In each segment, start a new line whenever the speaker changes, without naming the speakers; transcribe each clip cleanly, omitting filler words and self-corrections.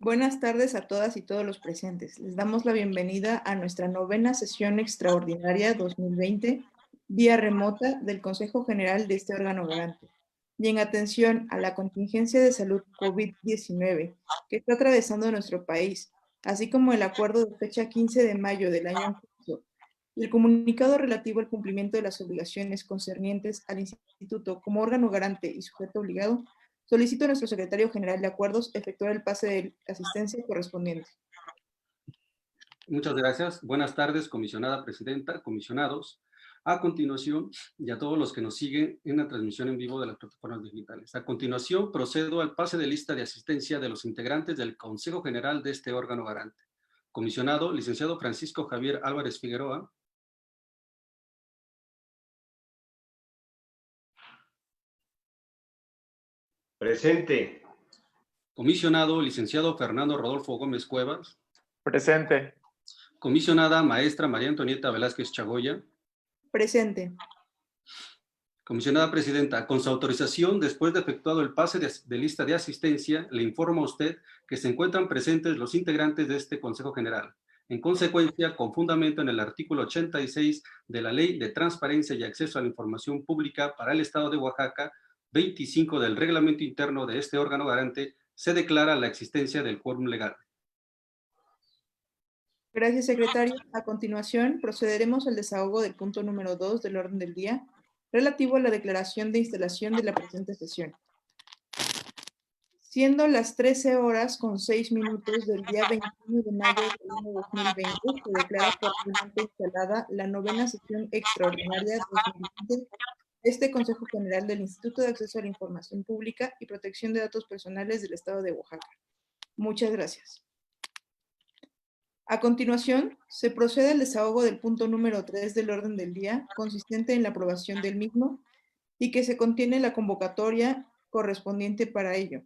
Buenas tardes a todas y todos los presentes. Les damos la bienvenida a nuestra novena sesión extraordinaria 2020, vía remota del Consejo General de este órgano garante. Y en atención a la contingencia de salud COVID-19 que está atravesando nuestro país, así como el acuerdo de fecha 15 de mayo del año en curso y el comunicado relativo al cumplimiento de las obligaciones concernientes al Instituto como órgano garante y sujeto obligado, solicito a nuestro secretario general de acuerdos efectuar el pase de asistencia correspondiente.
Muchas gracias. Buenas tardes, comisionada presidenta, comisionados. A continuación, y a todos los que nos siguen en la transmisión en vivo de las plataformas digitales. A continuación, procedo al pase de lista de asistencia de los integrantes del Consejo General de este órgano garante. Comisionado, licenciado Francisco Javier Álvarez Figueroa.
Presente.
Comisionado, licenciado Fernando Rodolfo Gómez Cuevas.
Presente.
Comisionada maestra María Antonieta Velázquez Chagoya.
Presente.
Comisionada presidenta, con su autorización, después de efectuado el pase de lista de asistencia, le informo a usted que se encuentran presentes los integrantes de este Consejo General. En consecuencia, con fundamento en el artículo 86 de la Ley de Transparencia y Acceso a la Información Pública para el Estado de Oaxaca, 25 del reglamento interno de este órgano garante, se declara la existencia del quórum legal.
Gracias, secretario. A continuación, procederemos al desahogo del punto número 2 del orden del día, relativo a la declaración de instalación de la presente sesión. Siendo las 13:06 del día 21 de mayo del año 2020, se declara formalmente instalada la novena sesión extraordinaria 2020 de este Consejo General del Instituto de Acceso a la Información Pública y Protección de Datos Personales del Estado de Oaxaca. Muchas gracias. A continuación, se procede al desahogo del punto número 3 del orden del día, consistente en la aprobación del mismo y que se contiene la convocatoria correspondiente para ello.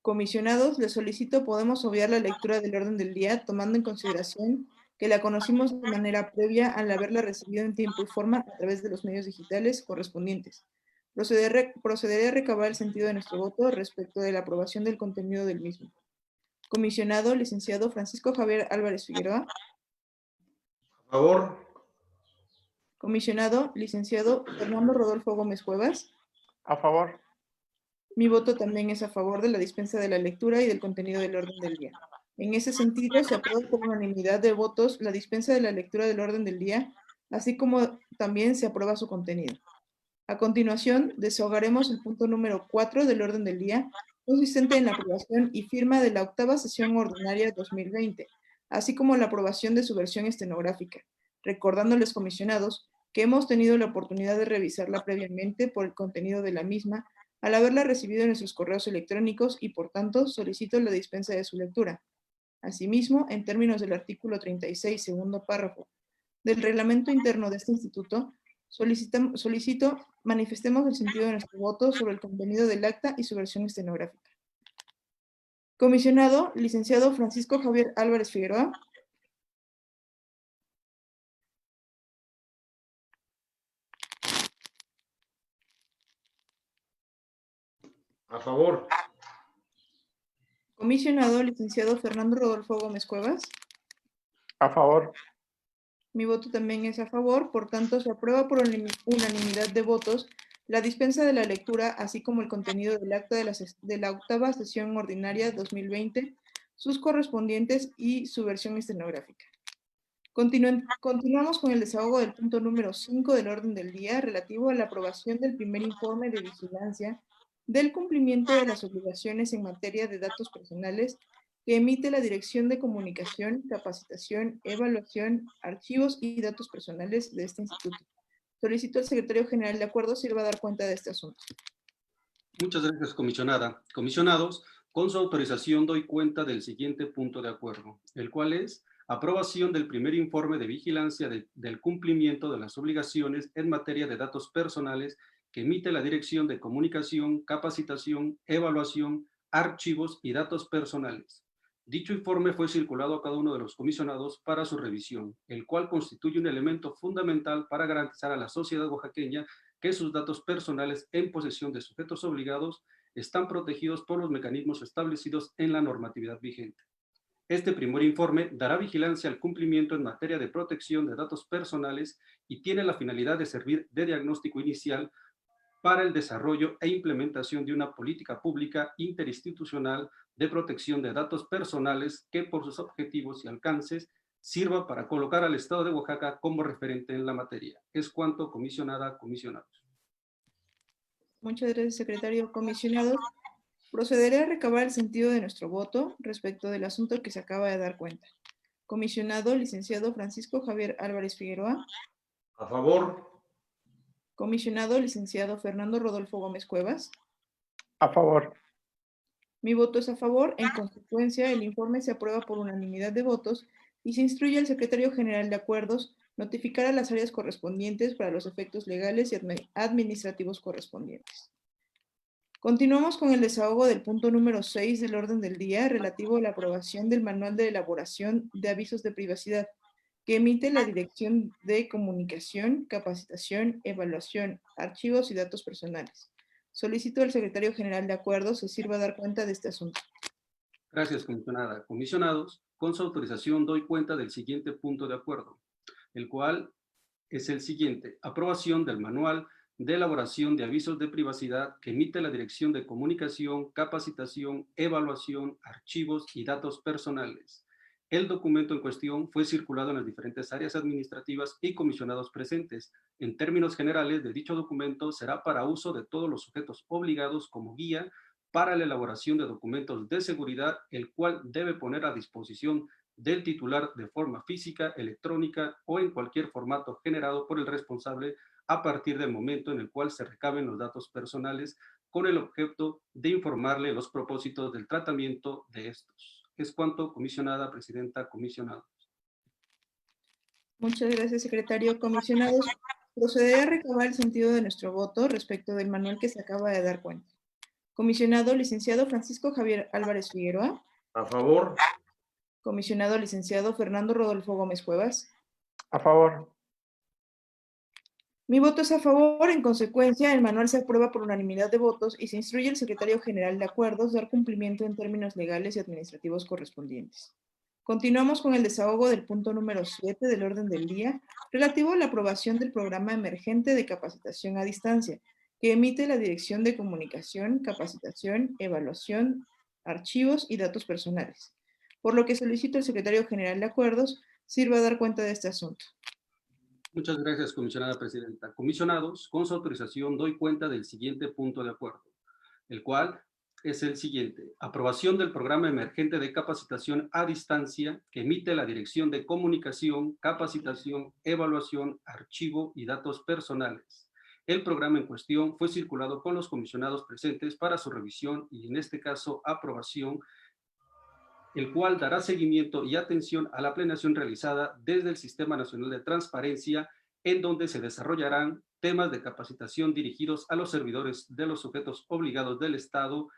Comisionados, les solicito podemos obviar la lectura del orden del día, tomando en consideración que la conocimos de manera previa al haberla recibido en tiempo y forma a través de los medios digitales correspondientes. Procederé a recabar el sentido de nuestro voto respecto de la aprobación del contenido del mismo. Comisionado, licenciado Francisco Javier Álvarez Figueroa.
A favor.
Comisionado, licenciado Fernando Rodolfo Gómez Cuevas.
A favor.
Mi voto también es a favor de la dispensa de la lectura y del contenido del orden del día. En ese sentido, se aprueba por unanimidad de votos la dispensa de la lectura del orden del día, así como también se aprueba su contenido. A continuación, desahogaremos el punto número 4 del orden del día, consistente en la aprobación y firma de la octava sesión ordinaria 2020, así como la aprobación de su versión estenográfica, recordándoles, comisionados, que hemos tenido la oportunidad de revisarla previamente por el contenido de la misma, al haberla recibido en nuestros correos electrónicos y, por tanto, solicito la dispensa de su lectura. Asimismo, en términos del artículo 36, segundo párrafo, del reglamento interno de este instituto, solicito manifestemos el sentido de nuestro voto sobre el contenido del acta y su versión estenográfica. Comisionado, licenciado Francisco Javier Álvarez Figueroa.
A favor.
Comisionado, licenciado Fernando Rodolfo Gómez Cuevas.
A favor.
Mi voto también es a favor, por tanto, se aprueba por unanimidad de votos la dispensa de la lectura, así como el contenido del acta de la octava sesión ordinaria 2020, sus correspondientes y su versión estenográfica. Continuamos con el desahogo del punto número 5 del orden del día, relativo a la aprobación del primer informe de vigilancia del cumplimiento de las obligaciones en materia de datos personales que emite la Dirección de Comunicación, Capacitación, Evaluación, Archivos y Datos Personales de este instituto. Solicito al secretario general de acuerdos sirva a dar cuenta de este asunto.
Muchas gracias, comisionada. Comisionados, con su autorización doy cuenta del siguiente punto de acuerdo, el cual es aprobación del primer informe de vigilancia del cumplimiento de las obligaciones en materia de datos personales que emite la Dirección de Comunicación, Capacitación, Evaluación, Archivos y Datos Personales. Dicho informe fue circulado a cada uno de los comisionados para su revisión, el cual constituye un elemento fundamental para garantizar a la sociedad oaxaqueña que sus datos personales en posesión de sujetos obligados están protegidos por los mecanismos establecidos en la normatividad vigente. Este primer informe dará vigilancia al cumplimiento en materia de protección de datos personales y tiene la finalidad de servir de diagnóstico inicial para el desarrollo e implementación de una política pública interinstitucional de protección de datos personales que por sus objetivos y alcances sirva para colocar al Estado de Oaxaca como referente en la materia. Es cuanto, comisionada, comisionados.
Muchas gracias, secretario. Comisionados, procederé a recabar el sentido de nuestro voto respecto del asunto que se acaba de dar cuenta. Comisionado licenciado Francisco Javier Álvarez Figueroa.
A favor.
Comisionado licenciado Fernando Rodolfo Gómez Cuevas.
A favor.
Mi voto es a favor. En consecuencia, el informe se aprueba por unanimidad de votos y se instruye al secretario general de acuerdos notificar a las áreas correspondientes para los efectos legales y administrativos correspondientes. Continuamos con el desahogo del punto número 6 del orden del día relativo a la aprobación del manual de elaboración de avisos de privacidad que emite la Dirección de Comunicación, Capacitación, Evaluación, Archivos y Datos Personales. Solicito al secretario general de acuerdos se sirva a dar cuenta de este asunto.
Gracias, comisionada. Comisionados, con su autorización doy cuenta del siguiente punto de acuerdo, el cual es el siguiente: aprobación del manual de elaboración de avisos de privacidad que emite la Dirección de Comunicación, Capacitación, Evaluación, Archivos y Datos Personales. El documento en cuestión fue circulado en las diferentes áreas administrativas y comisionados presentes. En términos generales, de dicho documento será para uso de todos los sujetos obligados como guía para la elaboración de documentos de seguridad, el cual debe poner a disposición del titular de forma física, electrónica o en cualquier formato generado por el responsable a partir del momento en el cual se recaben los datos personales con el objeto de informarle los propósitos del tratamiento de estos. Es cuanto, comisionada, presidenta, comisionados.
Muchas gracias, secretario. Comisionados, procederé a recabar el sentido de nuestro voto respecto del manual que se acaba de dar cuenta. Comisionado licenciado Francisco Javier Álvarez Figueroa.
A favor.
Comisionado licenciado Fernando Rodolfo Gómez Cuevas.
A favor.
Mi voto es a favor. En consecuencia, el manual se aprueba por unanimidad de votos y se instruye al secretario general de acuerdos dar cumplimiento en términos legales y administrativos correspondientes. Continuamos con el desahogo del punto número 7 del orden del día, relativo a la aprobación del programa emergente de capacitación a distancia, que emite la Dirección de Comunicación, Capacitación, Evaluación, Archivos y Datos Personales. Por lo que solicito al secretario general de acuerdos sirva a dar cuenta de este asunto.
Muchas gracias, comisionada presidenta. Comisionados, con su autorización doy cuenta del siguiente punto de acuerdo, el cual es el siguiente: aprobación del programa emergente de capacitación a distancia que emite la Dirección de Comunicación, Capacitación, Evaluación, Archivo y Datos Personales. El programa en cuestión fue circulado con los comisionados presentes para su revisión y, en este caso, aprobación, el cual dará seguimiento y atención a la planeación realizada desde el Sistema Nacional de Transparencia, en donde se desarrollarán temas de capacitación dirigidos a los servidores de los sujetos obligados del Estado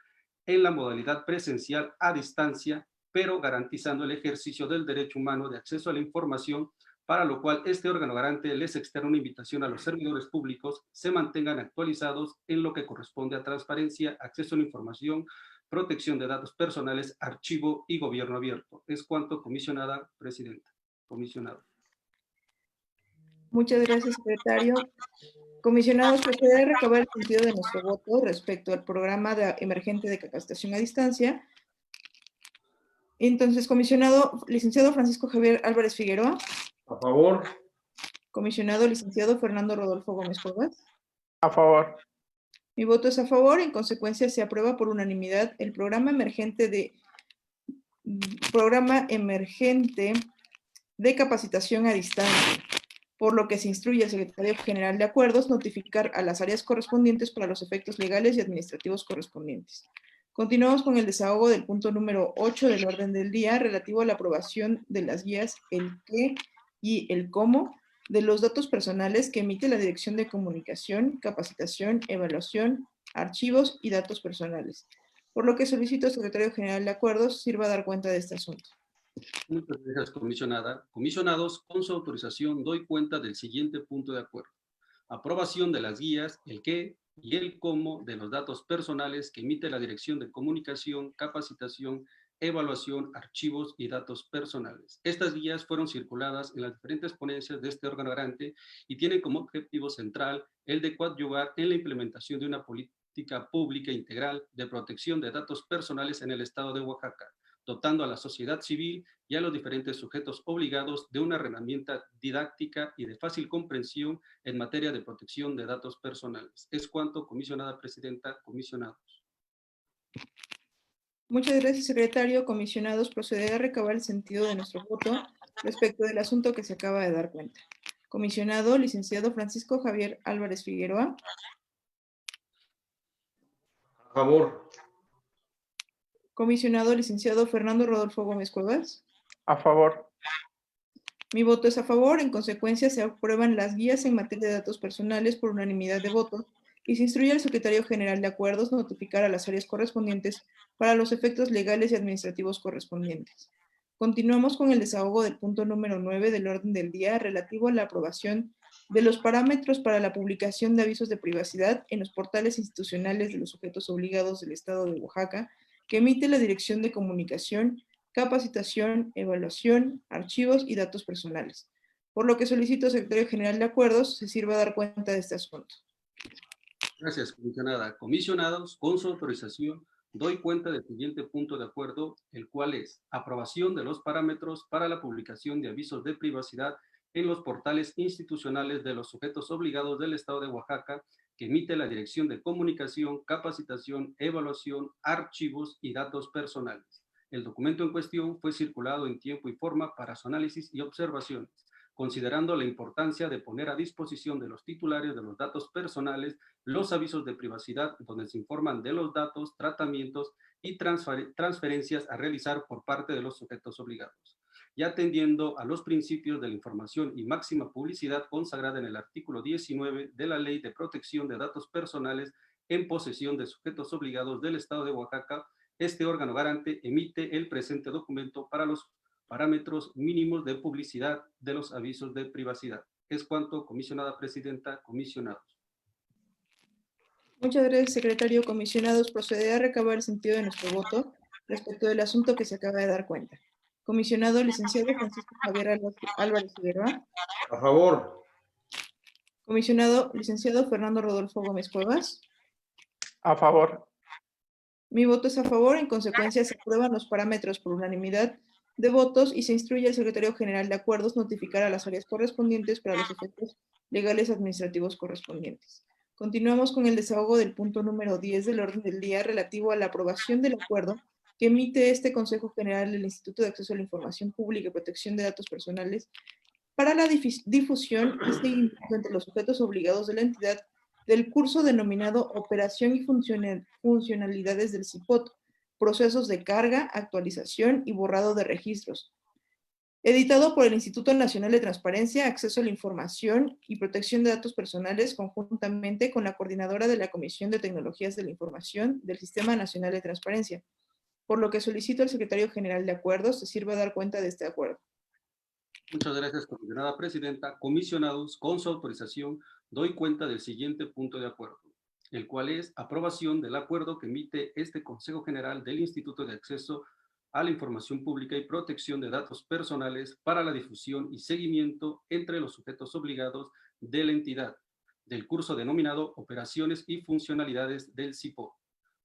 en la modalidad presencial a distancia, pero garantizando el ejercicio del derecho humano de acceso a la información, para lo cual este órgano garante les externa una invitación a los servidores públicos se mantengan actualizados en lo que corresponde a transparencia, acceso a la información, protección de datos personales, archivo y gobierno abierto. Es cuanto, comisionada presidenta. Comisionado.
Muchas gracias, secretario. Comisionados, procederé a recabar el sentido de nuestro voto respecto al programa emergente de capacitación a distancia. Entonces, comisionado licenciado Francisco Javier Álvarez Figueroa.
A favor.
Comisionado licenciado Fernando Rodolfo Gómez Cuevas.
A favor.
Mi voto es a favor. En consecuencia, se aprueba por unanimidad el programa emergente de capacitación a distancia, por lo que se instruye al secretario general de acuerdos notificar a las áreas correspondientes para los efectos legales y administrativos correspondientes. Continuamos con el desahogo del punto número 8 del orden del día relativo a la aprobación de las guías el qué y el cómo de los datos personales que emite la Dirección de Comunicación, Capacitación, Evaluación, Archivos y Datos Personales. Por lo que solicito al secretario general de acuerdos sirva a dar cuenta de este asunto.
Muchas gracias, comisionada. Comisionados, con su autorización doy cuenta del siguiente punto de acuerdo: aprobación de las guías el qué y el cómo de los datos personales que emite la Dirección de Comunicación, Capacitación, Evaluación, Archivos y Datos Personales. Estas guías fueron circuladas en las diferentes ponencias de este órgano garante y tienen como objetivo central el de coadyuvar en la implementación de una política pública integral de protección de datos personales en el estado de Oaxaca, dotando a la sociedad civil y a los diferentes sujetos obligados de una herramienta didáctica y de fácil comprensión en materia de protección de datos personales. Es cuanto, comisionada presidenta, comisionados.
Muchas gracias, secretario. Comisionados, procederé a recabar el sentido de nuestro voto respecto del asunto que se acaba de dar cuenta. Comisionado, licenciado Francisco Javier Álvarez Figueroa.
A favor.
Comisionado, licenciado Fernando Rodolfo Gómez Cuevas.
A favor.
Mi voto es a favor. En consecuencia, se aprueban las guías en materia de datos personales por unanimidad de votos y se instruye al Secretario General de Acuerdos notificar a las áreas correspondientes para los efectos legales y administrativos correspondientes. Continuamos con el desahogo del punto número 9 del orden del día relativo a la aprobación de los parámetros para la publicación de avisos de privacidad en los portales institucionales de los sujetos obligados del Estado de Oaxaca que emite la Dirección de Comunicación, Capacitación, Evaluación, Archivos y Datos Personales. Por lo que solicito al Secretario General de Acuerdos se sirva a dar cuenta de este asunto.
Gracias, comisionada. Comisionados, con su autorización, doy cuenta del siguiente punto de acuerdo, el cual es aprobación de los parámetros para la publicación de avisos de privacidad en los portales institucionales de los sujetos obligados del Estado de Oaxaca que emite la Dirección de Comunicación, Capacitación, Evaluación, Archivos y Datos Personales. El documento en cuestión fue circulado en tiempo y forma para su análisis y observaciones, considerando la importancia de poner a disposición de los titulares de los datos personales los avisos de privacidad donde se informan de los datos, tratamientos y transferencias a realizar por parte de los sujetos obligados, y atendiendo a los principios de la información y máxima publicidad consagrada en el artículo 19 de la Ley de Protección de Datos Personales en posesión de sujetos obligados del Estado de Oaxaca, este órgano garante emite el presente documento para los parámetros mínimos de publicidad de los avisos de privacidad. Es cuanto, comisionada presidenta, comisionados.
Muchas gracias, secretario. Comisionados, procederé a recabar el sentido de nuestro voto respecto del asunto que se acaba de dar cuenta. Comisionado, licenciado Francisco Javier Álvarez Figueroa.
A favor.
Comisionado, licenciado Fernando Rodolfo Gómez Cuevas.
A favor.
Mi voto es a favor. En consecuencia, se aprueban los parámetros por unanimidad de votos y se instruye al Secretario General de Acuerdos notificar a las áreas correspondientes para los efectos legales administrativos correspondientes. Continuamos con el desahogo del punto número 10 del orden del día relativo a la aprobación del acuerdo que emite este Consejo General del Instituto de Acceso a la Información Pública y Protección de Datos Personales para la difusión y seguimiento entre los sujetos obligados de la entidad del curso denominado Operación y Funcionalidades del CIPOT, procesos de carga, actualización y borrado de registros, editado por el Instituto Nacional de Transparencia, Acceso a la Información y Protección de Datos Personales, conjuntamente con la coordinadora de la Comisión de Tecnologías de la Información del Sistema Nacional de Transparencia, por lo que solicito al Secretario General de Acuerdos se sirva a dar cuenta de este acuerdo.
Muchas gracias, comisionada presidenta. Comisionados, con su autorización, doy cuenta del siguiente punto de acuerdo, el cual es aprobación del acuerdo que emite este Consejo General del Instituto de Acceso a la Información Pública y Protección de Datos Personales para la difusión y seguimiento entre los sujetos obligados de la entidad, del curso denominado Operaciones y Funcionalidades del CIPOT,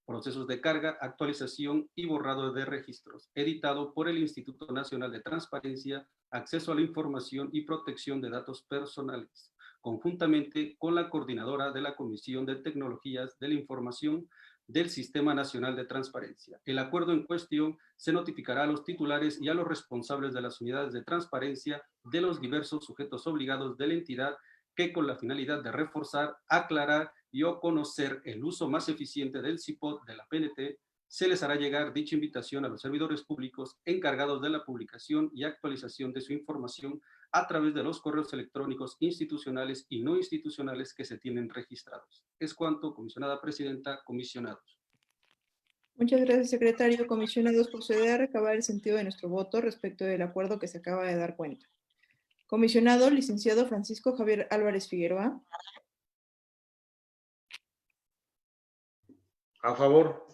procesos de carga, actualización y borrado de registros, editado por el Instituto Nacional de Transparencia, Acceso a la Información y Protección de Datos Personales, conjuntamente con la coordinadora de la Comisión de Tecnologías de la Información del Sistema Nacional de Transparencia. El acuerdo en cuestión se notificará a los titulares y a los responsables de las unidades de transparencia de los diversos sujetos obligados de la entidad que con la finalidad de reforzar, aclarar y o conocer el uso más eficiente del CIPOT de la PNT, se les hará llegar dicha invitación a los servidores públicos encargados de la publicación y actualización de su información a través de los correos electrónicos institucionales y no institucionales que se tienen registrados. Es cuanto, comisionada presidenta, comisionados.
Muchas gracias, secretario. Comisionados, procederé a recabar el sentido de nuestro voto respecto del acuerdo que se acaba de dar cuenta. Comisionado, licenciado Francisco Javier Álvarez Figueroa.
A favor.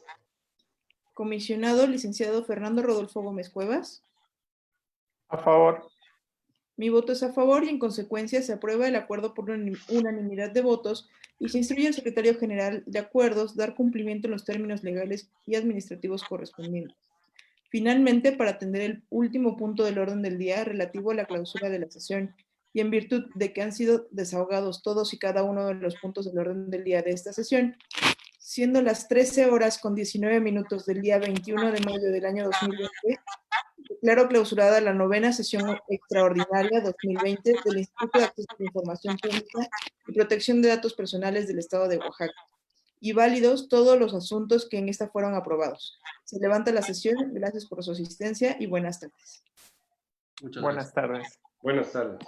Comisionado licenciado Fernando Rodolfo Gómez Cuevas.
A favor.
Mi voto es a favor y en consecuencia se aprueba el acuerdo por unanimidad de votos y se instruye al secretario general de acuerdos dar cumplimiento en los términos legales y administrativos correspondientes. Finalmente, para atender el último punto del orden del día relativo a la clausura de la sesión y en virtud de que han sido desahogados todos y cada uno de los puntos del orden del día de esta sesión, siendo las 13:19 del día 21 de mayo del año 2020, declaro clausurada la 9ª sesión extraordinaria 2020 del Instituto de Acceso a la Información Pública y Protección de Datos Personales del Estado de Oaxaca, y válidos todos los asuntos que en esta fueron aprobados. Se levanta la sesión. Gracias por su asistencia y buenas tardes.
Muchas gracias.
Buenas tardes.
Buenas tardes.